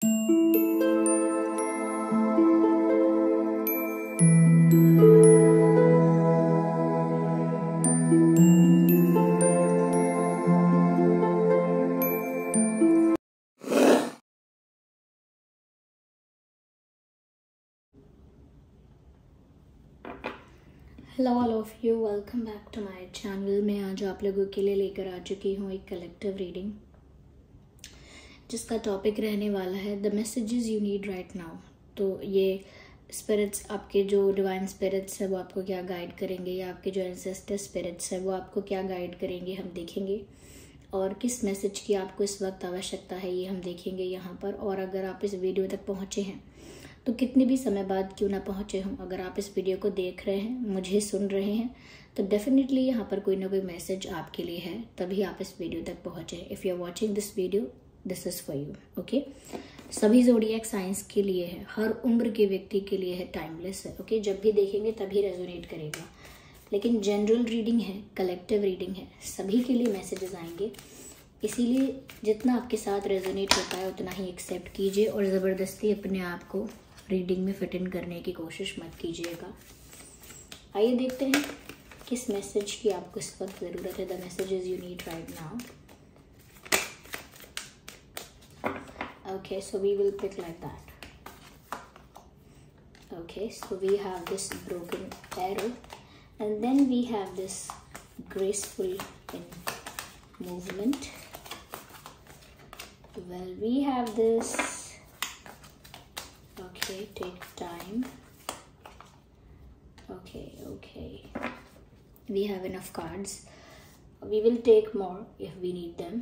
Hello all of you, welcome back to my channel. मैं आज आप लोगों के लिए लेकर आ चुकी हूँ एक कलेक्टिव रीडिंग जिसका टॉपिक रहने वाला है the messages you need right now. तो ये स्पिरिट्स, आपके जो डिवाइन स्पिरिट्स है वो आपको क्या गाइड करेंगे, या आपके जो एंसेस्टर स्पिरिट्स है वो आपको क्या गाइड करेंगे, हम देखेंगे। और किस मैसेज की आपको इस वक्त आवश्यकता है ये हम देखेंगे यहाँ पर। और अगर आप इस वीडियो तक पहुँचे हैं तो कितने भी समय बाद क्यों ना पहुँचे हों, अगर आप इस वीडियो को देख रहे हैं, मुझे सुन रहे हैं, तो डेफिनेटली यहाँ पर कोई ना कोई मैसेज आपके लिए है, तभी आप इस वीडियो तक पहुँचे। If you are watching this video, this is for you. Okay, सभी ज़ोडिएक साइंस के लिए है, हर उम्र के व्यक्ति के लिए है, टाइमलेस है। ओके, जब भी देखेंगे तभी रेजोनेट करेगा। लेकिन जनरल रीडिंग है, कलेक्टिव रीडिंग है, सभी के लिए मैसेजेस आएंगे। इसीलिए जितना आपके साथ रेजोनेट होता है उतना ही एक्सेप्ट कीजिए और ज़बरदस्ती अपने आप को रीडिंग में फिट इन करने की कोशिश मत कीजिएगा। आइए देखते हैं किस मैसेज की आपको इस वक्त ज़रूरत है। The messages you need right now. Okay, so we will pick like that. Okay, so we have this broken arrow and then we have this graceful in movement. Well, we have this. Okay, take time. Okay. We have enough cards. We will take more if we need them.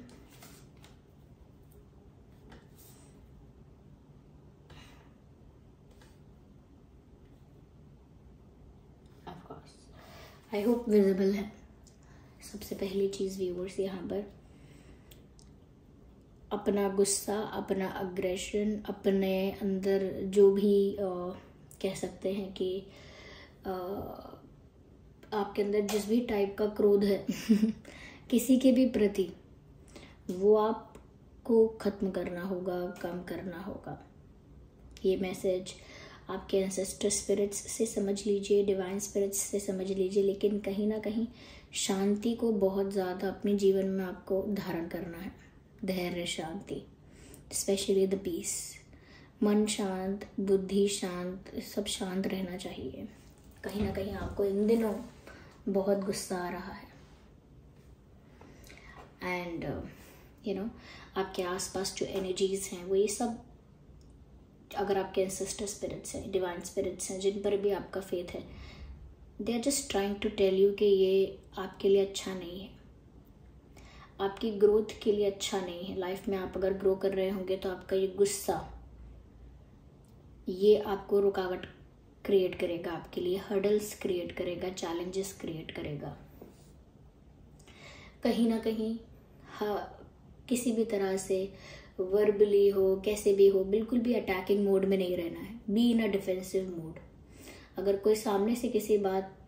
Of course. I hope visible है। सबसे पहली चीज़ viewers, यहाँ पर अपना गुस्सा, अपना aggression, अपने अंदर जो भी कह सकते हैं कि आपके अंदर जिस भी टाइप का क्रोध है किसी के भी प्रति, वो आपको ख़त्म करना होगा, कम करना होगा। ये मैसेज आपके एंसेस्टर स्पिरिट्स से समझ लीजिए, डिवाइन स्पिरिट्स से समझ लीजिए, लेकिन कहीं ना कहीं शांति को बहुत ज़्यादा अपने जीवन में आपको धारण करना है। धैर्य, शांति, स्पेशली द पीस। मन शांत, बुद्धि शांत, सब शांत रहना चाहिए। कहीं ना कहीं आपको इन दिनों बहुत गुस्सा आ रहा है एंड आपके आसपास जो एनर्जीज हैं वो ये सब, अगर आपके एंसेस्टर स्पिरिट्स हैं, डिवाइन स्पिरिट्स हैं, जिन पर भी आपका फेथ है, they are just trying to tell you कि ये आपके लिए अच्छा नहीं है, आपकी ग्रोथ के लिए अच्छा नहीं है। लाइफ में आप अगर ग्रो कर रहे होंगे तो आपका ये गुस्सा, ये आपको रुकावट क्रिएट करेगा, आपके लिए हर्डल्स क्रिएट करेगा, चैलेंजेस क्रिएट करेगा। कहीं ना कहीं किसी भी तरह से वर्बली हो, कैसे भी हो, बिल्कुल भी अटैकिंग मोड में नहीं रहना है। Be in a defensive mode. अगर कोई सामने से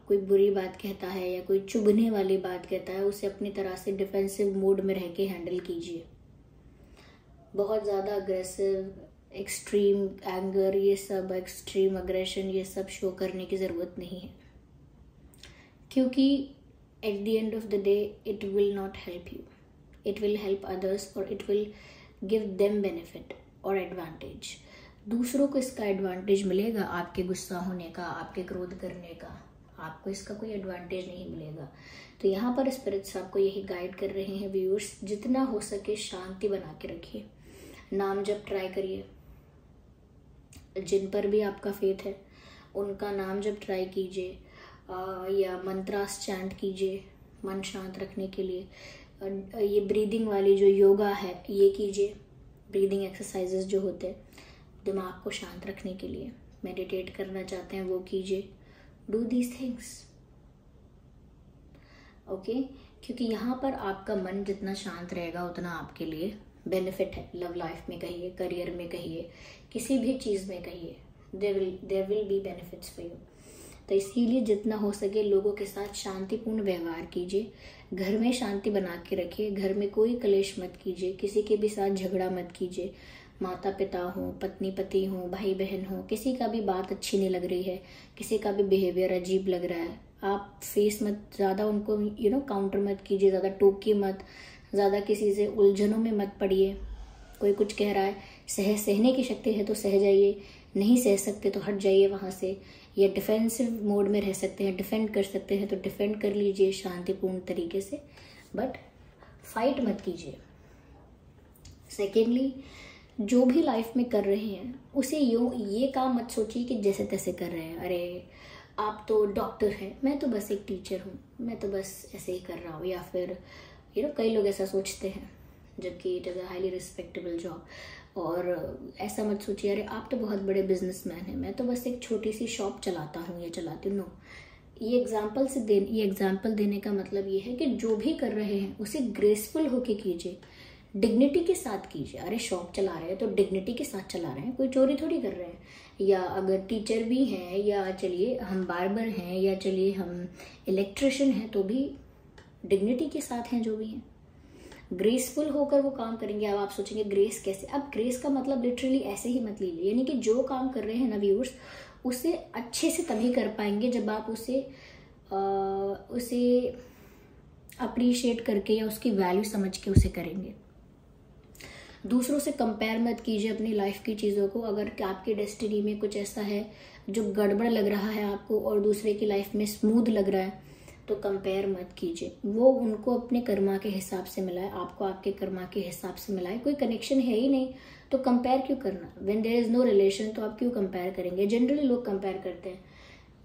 कोई बुरी बात कहता है या कोई चुभने वाली बात कहता है, उसे अपनी तरह से डिफेंसिव मोड में रह के हैंडल कीजिए। बहुत ज़्यादा अग्रेसिव, एक्सट्रीम एंगर, ये सब एक्सट्रीम अग्रेशन, ये सब शो करने की ज़रूरत नहीं है, क्योंकि at the end of the day it will not help you, it will help others और it will give them benefit और एडवांटेज। दूसरों को इसका एडवांटेज मिलेगा, आपके गुस्सा होने का, आपके क्रोध करने का, आपको इसका कोई एडवांटेज नहीं मिलेगा। तो यहाँ पर स्पिरिट्स आपको यही गाइड कर रहे हैं व्यूअर्स, जितना हो सके शांति बना के रखिए। नाम जप ट्राई करिए, जिन पर भी आपका फेथ है उनका नाम जप ट्राई कीजिए, या मंत्रास चैंट कीजिए मन शांत रखने के लिए। ये ब्रीदिंग वाली जो योगा है ये कीजिए, ब्रीदिंग एक्सरसाइजेस जो होते हैं दिमाग को शांत रखने के लिए। मेडिटेट करना चाहते हैं वो कीजिए। डू दीज थिंग्स, ओके, क्योंकि यहाँ पर आपका मन जितना शांत रहेगा उतना आपके लिए बेनिफिट है। लव लाइफ में कहिए, करियर में कहिए, किसी भी चीज़ में कहिए, there will be benefits for you. तो इसीलिए जितना हो सके लोगों के साथ शांतिपूर्ण व्यवहार कीजिए, घर में शांति बना के रखिए, घर में कोई कलेश मत कीजिए, किसी के भी साथ झगड़ा मत कीजिए, माता पिता हो, पत्नी पति हो, भाई बहन हो, किसी का भी बात अच्छी नहीं लग रही है, किसी का भी बिहेवियर अजीब लग रहा है, आप फेस मत ज़्यादा उनको काउंटर मत कीजिए, ज़्यादा टोकिए मत, ज़्यादा किसी से उलझनों में मत पड़िए। कोई कुछ कह रहा है, सहने की शक्ति है तो सह जाइए, नहीं सह सकते तो हट जाइए वहाँ से, या डिफेंसिव मोड में रह सकते हैं, डिफेंड कर सकते हैं तो डिफेंड कर लीजिए शांतिपूर्ण तरीके से, बट फाइट मत कीजिए। सेकेंडली, जो भी लाइफ में कर रहे हैं उसे ये काम मत सोचिए कि जैसे तैसे कर रहे हैं, अरे आप तो डॉक्टर हैं, मैं तो बस एक टीचर हूँ, मैं तो बस ऐसे ही कर रहा हूँ, या फिर कई लोग ऐसा सोचते हैं, जबकि it is a highly respectable job. और ऐसा मत सोचिए अरे आप तो बहुत बड़े बिजनेसमैन हैं, मैं तो बस एक छोटी सी शॉप चलाता हूँ या चलाती हूँ। नो, ये एग्जाम्पल देने का मतलब ये है कि जो भी कर रहे हैं उसे ग्रेसफुल होके कीजिए, डिग्निटी के साथ कीजिए। अरे शॉप चला रहे हैं तो डिग्निटी के साथ चला रहे हैं, कोई चोरी थोड़ी कर रहे हैं। या अगर टीचर भी हैं, या चलिए हम बार्बर हैं, या चलिए हम इलेक्ट्रिशियन हैं, तो भी डिग्निटी के साथ हैं, जो भी हैं ग्रेसफुल होकर वो काम करेंगे। अब आप सोचेंगे ग्रेस कैसे, अब ग्रेस का मतलब लिटरली ऐसे ही मत लीजिए, यानी कि जो काम कर रहे हैं ना व्यूअर्स, उसे अच्छे से तभी कर पाएंगे जब आप उसे अप्रिशिएट करके या उसकी वैल्यू समझ के उसे करेंगे। दूसरों से कंपेयर मत कीजिए अपनी लाइफ की चीज़ों को। अगर आपकी डेस्टिनी में कुछ ऐसा है जो गड़बड़ लग रहा है आपको और दूसरे की लाइफ में स्मूथ लग रहा है, तो कंपेयर मत कीजिए। वो उनको अपने कर्मा के हिसाब से मिला है, आपको आपके कर्मा के हिसाब से मिला है, कोई कनेक्शन है ही नहीं, तो कंपेयर क्यों करना। When there is no relation तो आप क्यों कंपेयर करेंगे। जनरली लोग कंपेयर करते हैं,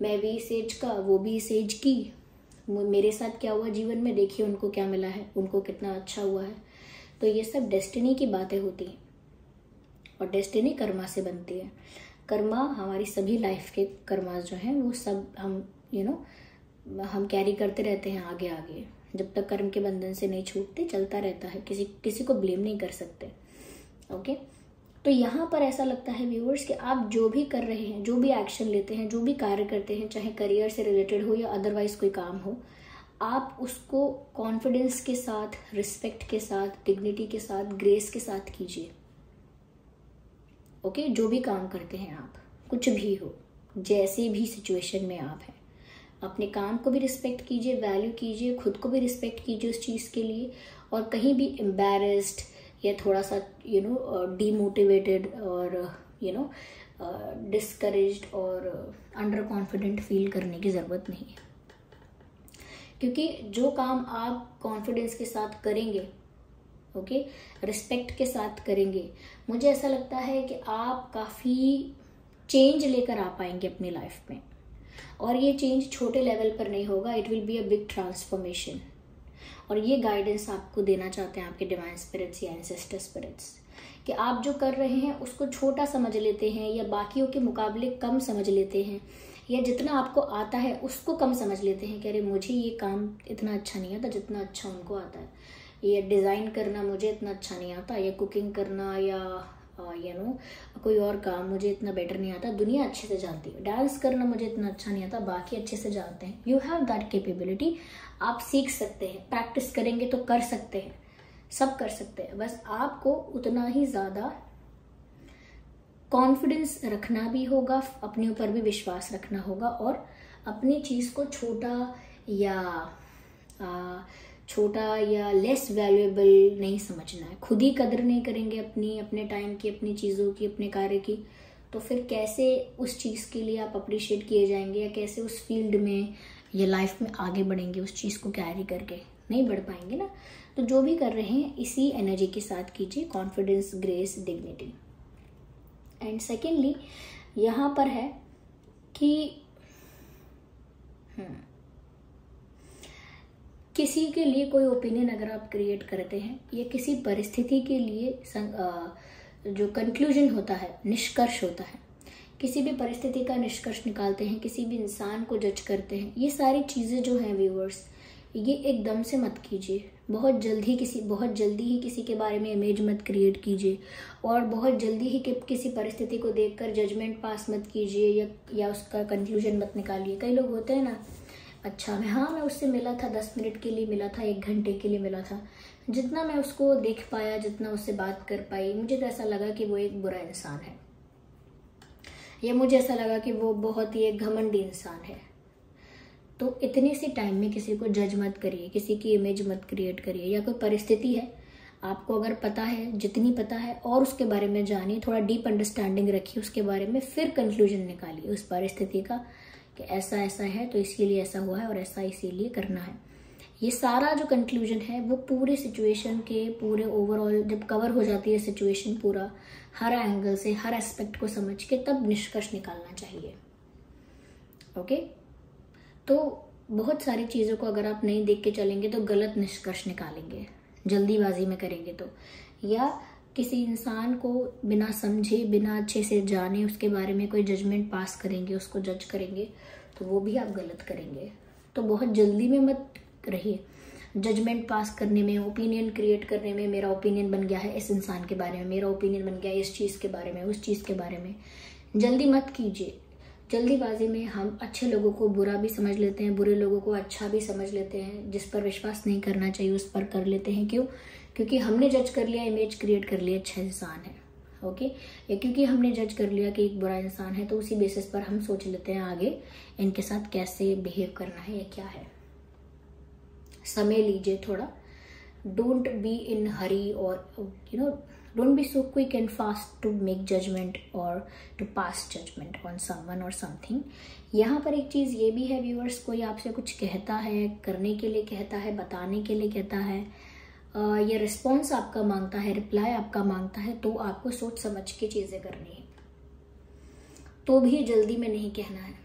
मैं भी इस एज का, वो भी इस एज की, मेरे साथ क्या हुआ जीवन में, देखिए उनको क्या मिला है, उनको कितना अच्छा हुआ है। तो ये सब डेस्टिनी की बातें होती हैं, और डेस्टिनी कर्मा से बनती है। कर्मा हमारी सभी लाइफ के कर्मा जो हैं वो सब हम कैरी करते रहते हैं आगे आगे, जब तक कर्म के बंधन से नहीं छूटते, चलता रहता है, किसी को ब्लेम नहीं कर सकते। ओके, तो यहाँ पर ऐसा लगता है व्यूअर्स कि आप जो भी कर रहे हैं, जो भी एक्शन लेते हैं, जो भी कार्य करते हैं, चाहे करियर से रिलेटेड हो या अदरवाइज कोई काम हो, आप उसको कॉन्फिडेंस के साथ, रिस्पेक्ट के साथ, डिग्निटी के साथ, ग्रेस के साथ कीजिए। ओके, जो भी काम करते हैं आप, कुछ भी हो, जैसे भी सिचुएशन में आप हैं, अपने काम को भी रिस्पेक्ट कीजिए, वैल्यू कीजिए, खुद को भी रिस्पेक्ट कीजिए उस चीज़ के लिए। और कहीं भी एम्बैरेस्ड या थोड़ा सा डीमोटिवेटेड और डिस्करेज्ड और अंडर कॉन्फिडेंट फील करने की ज़रूरत नहीं है, क्योंकि जो काम आप कॉन्फिडेंस के साथ करेंगे, ओके, रिस्पेक्ट के साथ करेंगे, मुझे ऐसा लगता है कि आप काफ़ी चेंज लेकर आ पाएंगे अपनी लाइफ में। और ये चेंज छोटे लेवल पर नहीं होगा, it will be a big transformation. और ये गाइडेंस आपको देना चाहते हैं आपके डिवाइन स्पिरिट्स या एंसेस्टर स्पिरिट्स, कि आप जो कर रहे हैं उसको छोटा समझ लेते हैं, या बाकियों के मुकाबले कम समझ लेते हैं, या जितना आपको आता है उसको कम समझ लेते हैं कि अरे मुझे ये काम इतना अच्छा नहीं आता जितना अच्छा उनको आता है, या डिज़ाइन करना मुझे इतना अच्छा नहीं आता, या कुकिंग करना, या कोई और काम मुझे इतना बेटर नहीं आता, दुनिया अच्छे से जानती है। डांस करना मुझे इतना अच्छा नहीं आता, बाकी अच्छे से जानते हैं। यू हैव दैट कैपेबिलिटी, आप सीख सकते हैं, प्रैक्टिस करेंगे तो कर सकते हैं, सब कर सकते हैं। बस आपको उतना ही ज़्यादा कॉन्फिडेंस रखना भी होगा, अपने ऊपर भी विश्वास रखना होगा, और अपनी चीज़ को छोटा या लेस वैल्यूएबल नहीं समझना है। खुद ही कदर नहीं करेंगे अपने टाइम की, अपनी चीज़ों की, अपने कार्य की, तो फिर कैसे उस चीज़ के लिए आप अप्रिशिएट किए जाएंगे, या कैसे उस फील्ड में या लाइफ में आगे बढ़ेंगे उस चीज़ को कैरी करके, नहीं बढ़ पाएंगे ना। तो जो भी कर रहे हैं इसी एनर्जी के साथ कीजिए, confidence, grace, dignity. And secondly यहाँ पर है कि किसी के लिए कोई ओपिनियन अगर आप क्रिएट करते हैं, या किसी परिस्थिति के लिए जो कंक्लूजन होता है, निष्कर्ष होता है, किसी भी परिस्थिति का निष्कर्ष निकालते हैं, किसी भी इंसान को जज करते हैं, ये सारी चीज़ें जो हैं व्यूअर्स, ये एकदम से मत कीजिए। बहुत जल्दी ही किसी के बारे में इमेज मत क्रिएट कीजिए, और बहुत जल्दी ही किसी परिस्थिति को देखकर जजमेंट पास मत कीजिए, या उसका कंक्लूजन मत निकालिए। कई लोग होते हैं ना, अच्छा मैं उससे मिला था, 10 मिनट के लिए मिला था, 1 घंटे के लिए मिला था, जितना मैं उसको देख पाया, जितना उससे बात कर पाई, मुझे तो ऐसा लगा कि वो एक बुरा इंसान है, या मुझे ऐसा लगा कि वो बहुत ही एक घमंडी इंसान है। तो इतने से टाइम में किसी को जज मत करिए, किसी की इमेज मत क्रिएट करिए। या कोई परिस्थिति है, आपको अगर पता है, जितनी पता है और उसके बारे में जानिए, थोड़ा डीप अंडरस्टैंडिंग रखिए उसके बारे में, फिर कंक्लूजन निकालिए उस परिस्थिति का कि ऐसा ऐसा है तो इसीलिए ऐसा हुआ है और ऐसा इसीलिए करना है। ये सारा जो कंक्लूजन है वो पूरे सिचुएशन के, पूरे ओवरऑल जब कवर हो जाती है सिचुएशन पूरा, हर एंगल से, हर एस्पेक्ट को समझ के तब निष्कर्ष निकालना चाहिए। ओके, तो बहुत सारी चीज़ों को अगर आप नहीं देख के चलेंगे तो गलत निष्कर्ष निकालेंगे, जल्दीबाजी में करेंगे तो, या किसी इंसान को बिना समझे, बिना अच्छे से जाने उसके बारे में कोई जजमेंट पास करेंगे, उसको जज करेंगे, तो वो भी आप गलत करेंगे। तो बहुत जल्दी में मत रहिए जजमेंट पास करने में, ओपिनियन क्रिएट करने में। मेरा ओपिनियन बन गया है इस इंसान के बारे में, मेरा ओपिनियन बन गया है इस चीज़ के बारे में, उस चीज़ के बारे में। जल्दी मत कीजिए। जल्दीबाजी में हम अच्छे लोगों को बुरा भी समझ लेते हैं, बुरे लोगों को अच्छा भी समझ लेते हैं। जिस पर विश्वास नहीं करना चाहिए उस पर कर लेते हैं। क्यों? क्योंकि हमने जज कर लिया, इमेज क्रिएट कर लिया अच्छा इंसान है, ओके, या क्योंकि हमने जज कर लिया कि एक बुरा इंसान है, तो उसी बेसिस पर हम सोच लेते हैं आगे इनके साथ कैसे बिहेव करना है या क्या है। समय लीजिए थोड़ा, डोंट बी इन हरी, और don't be so quick and fast to make judgment or to pass judgment on someone or something। यहाँ पर एक चीज़ ये भी है व्यूअर्स, कोई आपसे कुछ कहता है, करने के लिए कहता है, बताने के लिए कहता है, या रिस्पॉन्स आपका मांगता है, रिप्लाई आपका मांगता है, तो आपको सोच समझ के चीज़ें करनी है, तो भी जल्दी में नहीं कहना है।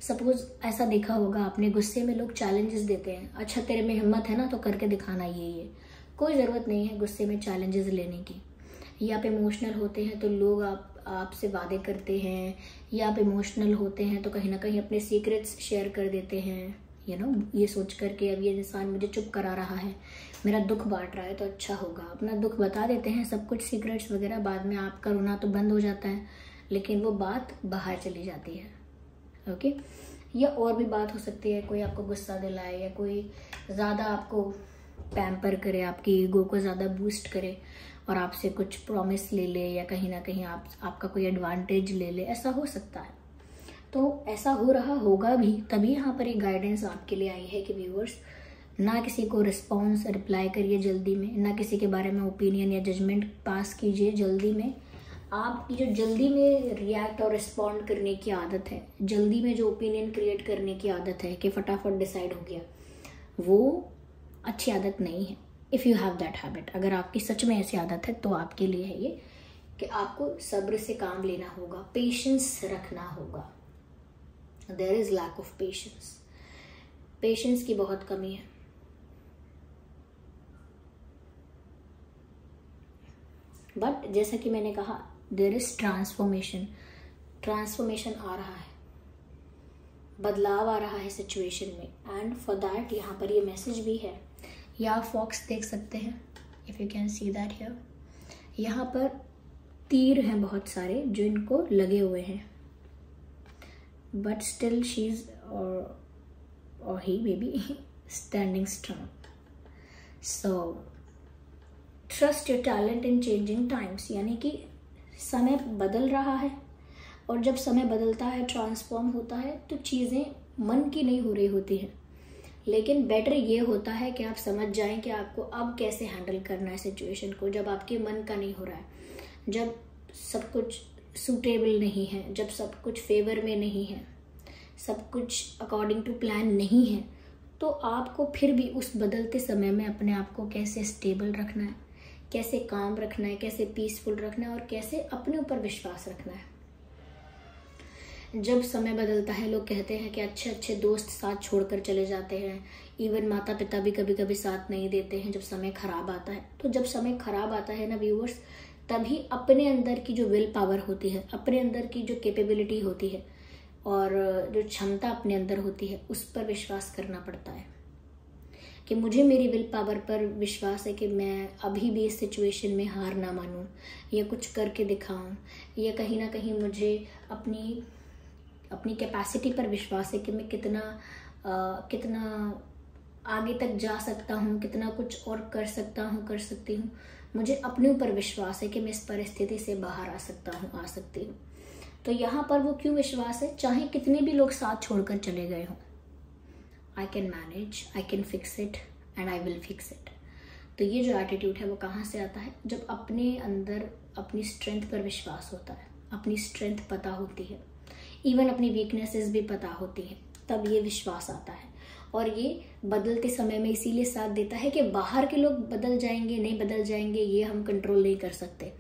सपोज ऐसा देखा होगा आपने, गुस्से में लोग चैलेंजेस देते हैं, अच्छा तेरे में हिम्मत है ना तो करके दिखाना ये। कोई ज़रूरत नहीं है गुस्से में चैलेंजेस लेने की। या आप इमोशनल होते हैं तो लोग आपसे वादे करते हैं, या आप इमोशनल होते हैं तो कहीं ना कहीं अपने सीक्रेट्स शेयर कर देते हैं, ये सोच कर के अब ये इंसान मुझे चुप करा रहा है, मेरा दुख बांट रहा है तो अच्छा होगा। अपना दुख बता देते हैं, सब कुछ सीक्रेट्स वगैरह, बाद में आपका रोना तो बंद हो जाता है, लेकिन वो बात बाहर चली जाती है, ओके। या और भी बात हो सकती है, कोई आपको गुस्सा दिलाए, या कोई ज़्यादा आपको पैम्पर करे, आपकी ईगो को ज़्यादा बूस्ट करे और आपसे कुछ प्रॉमिस ले ले, या कहीं ना कहीं आपका कोई एडवांटेज ले ले, ऐसा हो सकता है। तो ऐसा हो रहा होगा भी, तभी यहाँ पर एक गाइडेंस आपके लिए आई है कि व्यूअर्स, ना किसी को रिस्पॉन्स रिप्लाई करिए जल्दी में, ना किसी के बारे में ओपिनियन या जजमेंट पास कीजिए जल्दी में। आपकी जो जल्दी में रिएक्ट और रिस्पॉन्ड करने की आदत है, जल्दी में जो ओपिनियन क्रिएट करने की आदत है कि फटाफट डिसाइड हो गया, वो अच्छी आदत नहीं है। If you have that habit, अगर आपकी सच में ऐसी आदत है तो आपके लिए है ये कि आपको सब्र से काम लेना होगा, पेशेंस रखना होगा। There is lack of patience, patience की बहुत कमी है। बट जैसा कि मैंने कहा, देयर इज ट्रांसफॉर्मेशन, ट्रांसफॉर्मेशन आ रहा है, बदलाव आ रहा है सिचुएशन में, एंड फॉर दैट यहाँ पर ये मैसेज भी है। या आप फॉक्स देख सकते हैं, if you can see that here, यहाँ पर तीर हैं बहुत सारे जो इनको लगे हुए हैं, बट स्टिल शी इज और he may be standing strong. So trust your talent in changing times, यानी कि समय बदल रहा है, और जब समय बदलता है, ट्रांसफॉर्म होता है, तो चीज़ें मन की नहीं हो रही होती हैं, लेकिन बेटर ये होता है कि आप समझ जाएं कि आपको अब कैसे हैंडल करना है सिचुएशन को, जब आपके मन का नहीं हो रहा है, जब सब कुछ सूटेबल नहीं है, जब सब कुछ फेवर में नहीं है, सब कुछ अकॉर्डिंग टू प्लान नहीं है, तो आपको फिर भी उस बदलते समय में अपने आप को कैसे स्टेबल रखना है, कैसे काम रखना है, कैसे पीसफुल रखना है, और कैसे अपने ऊपर विश्वास रखना है। जब समय बदलता है, लोग कहते हैं कि अच्छे अच्छे दोस्त साथ छोड़कर चले जाते हैं, इवन माता पिता भी कभी कभी साथ नहीं देते हैं जब समय खराब आता है। तो जब समय खराब आता है ना व्यूअर्स, तभी अपने अंदर की जो विल पावर होती है, अपने अंदर की जो कैपेबिलिटी होती है, और जो क्षमता अपने अंदर होती है, उस पर विश्वास करना पड़ता है कि मुझे मेरी विल पावर पर विश्वास है कि मैं अभी भी इस सिचुएशन में हार ना मानूं, या कुछ करके दिखाऊं, या कहीं ना कहीं मुझे अपनी कैपेसिटी पर विश्वास है कि मैं कितना आगे तक जा सकता हूँ, कितना कुछ और कर सकता हूँ, कर सकती हूँ। मुझे अपने ऊपर विश्वास है कि मैं इस परिस्थिति से बाहर आ सकता हूँ, आ सकती हूँ। तो यहाँ पर वो क्यों विश्वास है? चाहे कितने भी लोग साथ छोड़कर चले गए हों, I can manage, I can fix it and I will fix it. तो ये जो एटीट्यूड है वो कहाँ से आता है? जब अपने अंदर अपनी स्ट्रेंथ पर विश्वास होता है, अपनी स्ट्रेंथ पता होती है, इवन अपनी वीकनेसेस भी पता होती है, तब ये विश्वास आता है। और ये बदलते समय में इसीलिए साथ देता है कि बाहर के लोग बदल जाएंगे, नहीं बदल जाएंगे, ये हम कंट्रोल नहीं कर सकते,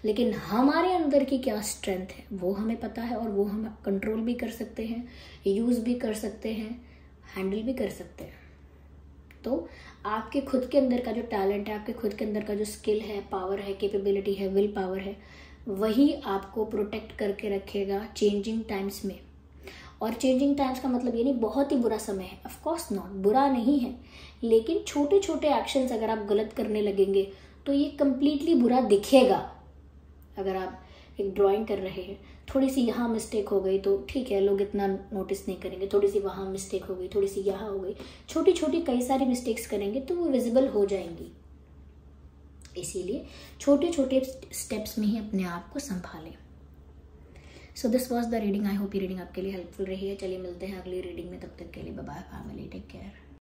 लेकिन हमारे अंदर की क्या स्ट्रेंथ है वो हमें पता है, और वो हम कंट्रोल भी कर सकते हैं, यूज भी कर सकते हैं, हैंडल भी कर सकते हैं। तो आपके खुद के अंदर का जो टैलेंट है, आपके खुद के अंदर का जो स्किल है, पावर है, कैपेबिलिटी है, विल पावर है, वही आपको प्रोटेक्ट करके रखेगा चेंजिंग टाइम्स में। और चेंजिंग टाइम्स का मतलब ये नहीं बहुत ही बुरा समय है, ऑफ कोर्स नॉट, बुरा नहीं है, लेकिन छोटे छोटे एक्शंस अगर आप गलत करने लगेंगे तो ये कंप्लीटली बुरा दिखेगा। अगर आप एक ड्राइंग कर रहे हैं, थोड़ी सी यहाँ मिस्टेक हो गई तो ठीक है, लोग इतना नोटिस नहीं करेंगे, थोड़ी सी वहाँ मिस्टेक हो गई, थोड़ी सी यहाँ हो गई, छोटी छोटी कई सारी मिस्टेक्स करेंगे तो वो विजिबल हो जाएंगी। इसीलिए छोटे छोटे स्टेप्स में ही अपने आप को संभालें। So this was the reading. I hope ये रीडिंग आपके लिए हेल्पफुल रही है। चलिए मिलते हैं अगली रीडिंग में, तब तक के लिए bye bye family, take care.